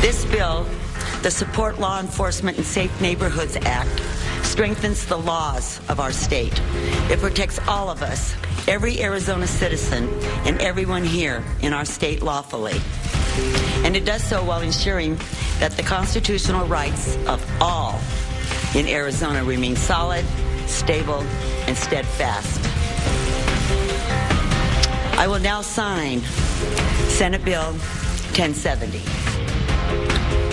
This bill, the Support Law Enforcement and Safe Neighborhoods Act, strengthens the laws of our state. It protects all of us, every Arizona citizen, and everyone here in our state lawfully. And it does so while ensuring that the constitutional rights of all in Arizona remain solid, stable, and steadfast. I will now sign Senate Bill 1070.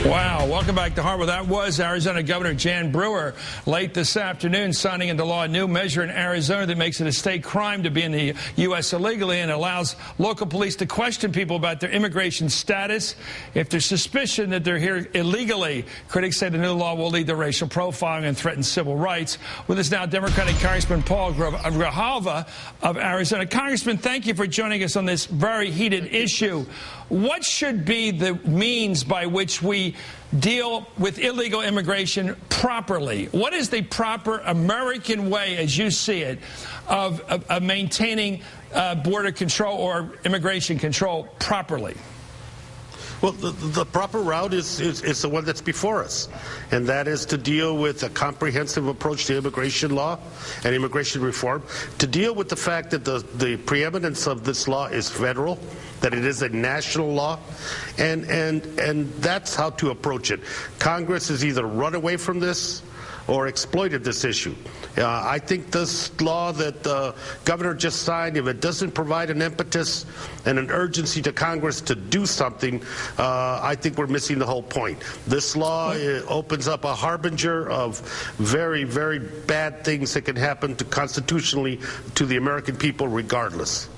Wow. Welcome back to Hardball. That was Arizona Governor Jan Brewer late this afternoon signing into law a new measure in Arizona that makes it a state crime to be in the U.S. illegally and allows local police to question people about their immigration status if there's suspicion that they're here illegally. Critics say the new law will lead to racial profiling and threaten civil rights. With us now, Democratic Congressman Paul Grijalva of Arizona. Congressman, thank you for joining us on this very heated issue. What should be the means by which we deal with illegal immigration properly? What is the proper American way, as you see it, of maintaining border control or immigration control properly? Well, the proper route is the one that's before us, and that is to deal with a comprehensive approach to immigration law and immigration reform, to deal with the fact that the preeminence of this law is federal, that it is a national law, and that's how to approach it. Congress has either run away from this or exploited this issue. I think this law that the governor just signed, if it doesn't provide an impetus and an urgency to Congress to do something, I think we're missing the whole point. This law opens up a harbinger of very, very bad things that can happen constitutionally to the American people regardless.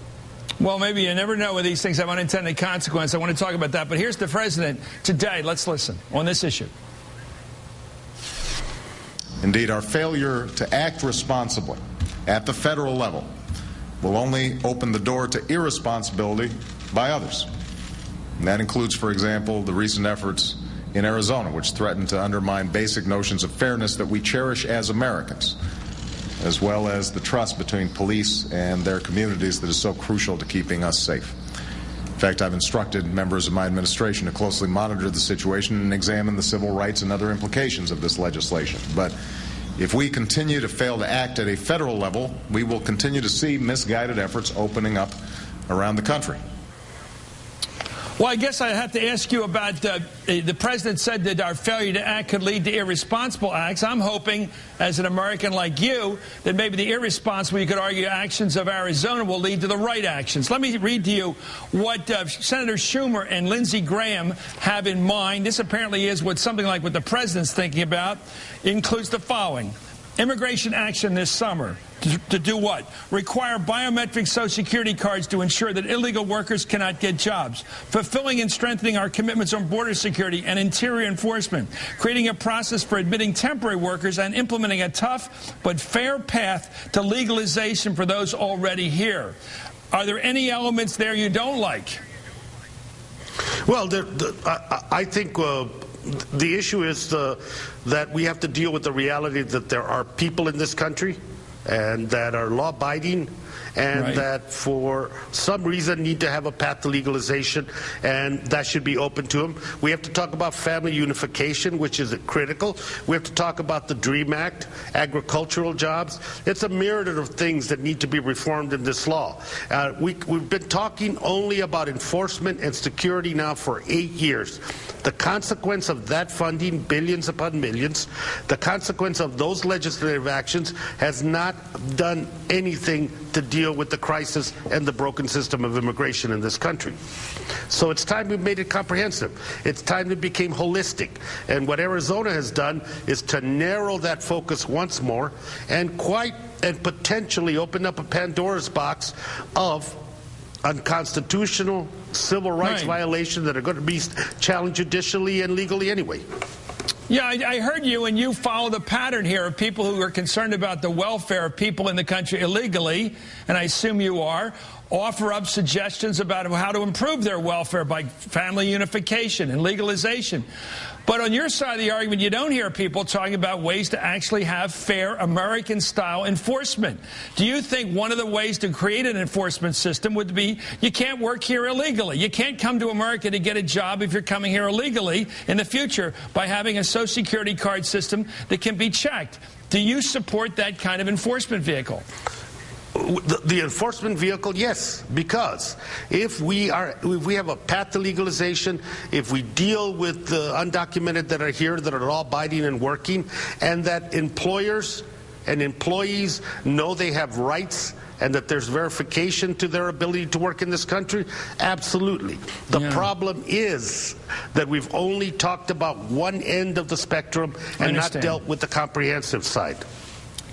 Well, maybe you never know with these things have unintended consequences. I want to talk about that. But here's the president today. Let's listen on this issue. Indeed, our failure to act responsibly at the federal level will only open the door to irresponsibility by others. And that includes, for example, the recent efforts in Arizona, which threaten to undermine basic notions of fairness that we cherish as Americans, as well as the trust between police and their communities that is so crucial to keeping us safe. In fact, I've instructed members of my administration to closely monitor the situation and examine the civil rights and other implications of this legislation. But if we continue to fail to act at a federal level, we will continue to see misguided efforts opening up around the country. Well, I guess I have to ask you about the president said that our failure to act could lead to irresponsible acts. I'm hoping, as an American like you, that maybe the irresponsible, you could argue, actions of Arizona will lead to the right actions. Let me read to you what Senator Schumer and Lindsey Graham have in mind. This apparently is what something like what the president's thinking about. It includes the following. Immigration action this summer. To do what? Require biometric Social Security cards to ensure that illegal workers cannot get jobs. Fulfilling and strengthening our commitments on border security and interior enforcement. Creating a process for admitting temporary workers and implementing a tough but fair path to legalization for those already here. Are there any elements there you don't like? Well, I think the issue is that we have to deal with the reality that there are people in this country and that are law-abiding and right. that for some reason need to have a path to legalization, and that should be open to them. We have to talk about family unification, which is critical. We have to talk about the DREAM Act, agricultural jobs. It's a myriad of things that need to be reformed in this law. We've been talking only about enforcement and security now for 8 years. The consequence of that funding, billions upon millions, the consequence of those legislative actions has not done anything to deal with the crisis and the broken system of immigration in this country. So it's time we made it comprehensive. It's time it became holistic. And what Arizona has done is to narrow that focus once more and potentially open up a Pandora's box of unconstitutional civil rights violations that are going to be challenged judicially and legally anyway. Yeah, I heard you, and you follow the pattern here of people who are concerned about the welfare of people in the country illegally, and I assume you are, offer up suggestions about how to improve their welfare by family unification and legalization. But on your side of the argument, you don't hear people talking about ways to actually have fair American-style enforcement. Do you think one of the ways to create an enforcement system would be you can't work here illegally? You can't come to America to get a job if you're coming here illegally in the future by having a Social Security card system that can be checked. Do you support that kind of enforcement vehicle? The enforcement vehicle, yes, because if we have a path to legalization, if we deal with the undocumented that are here that are all abiding and working, and that employers and employees know they have rights and that there's verification to their ability to work in this country, absolutely. The problem is that we've only talked about one end of the spectrum and not dealt with the comprehensive side.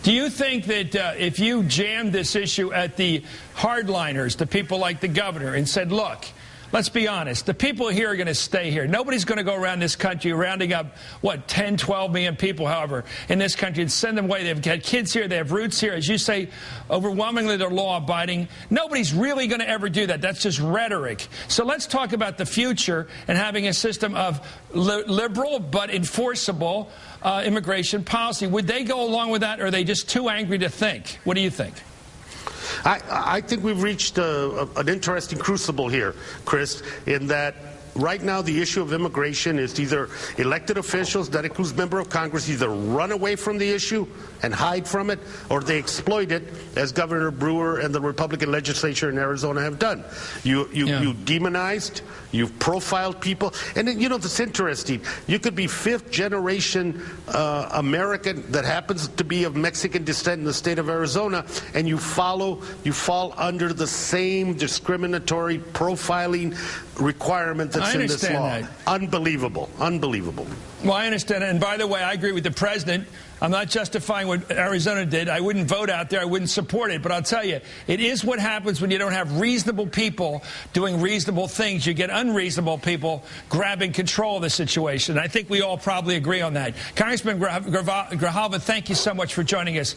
Do you think that if you jammed this issue at the hardliners, the people like the governor, and said, look, let's be honest, the people here are going to stay here. Nobody's going to go around this country rounding up, what, 10, 12 million people, however, in this country and send them away. They've got kids here. They have roots here. As you say, overwhelmingly they're law-abiding. Nobody's really going to ever do that. That's just rhetoric. So let's talk about the future and having a system of liberal but enforceable immigration policy. Would they go along with that, or are they just too angry to think? What do you think? I think we've reached an interesting crucible here, Chris, in that right now the issue of immigration is either elected officials, that includes members of Congress, either run away from the issue and hide from it, or they exploit it, as Governor Brewer and the Republican legislature in Arizona have done. You demonized, you've profiled people, and then, you know, that's interesting. You could be fifth-generation American that happens to be of Mexican descent in the state of Arizona, and you fall under the same discriminatory profiling requirement that's in this law. Unbelievable. Unbelievable. Well, I understand it. And by the way, I agree with the president. I'm not justifying what Arizona did. I wouldn't vote out there. I wouldn't support it. But I'll tell you, it is what happens when you don't have reasonable people doing reasonable things. You get unreasonable people grabbing control of the situation. I think we all probably agree on that. Congressman Grijalva, thank you so much for joining us.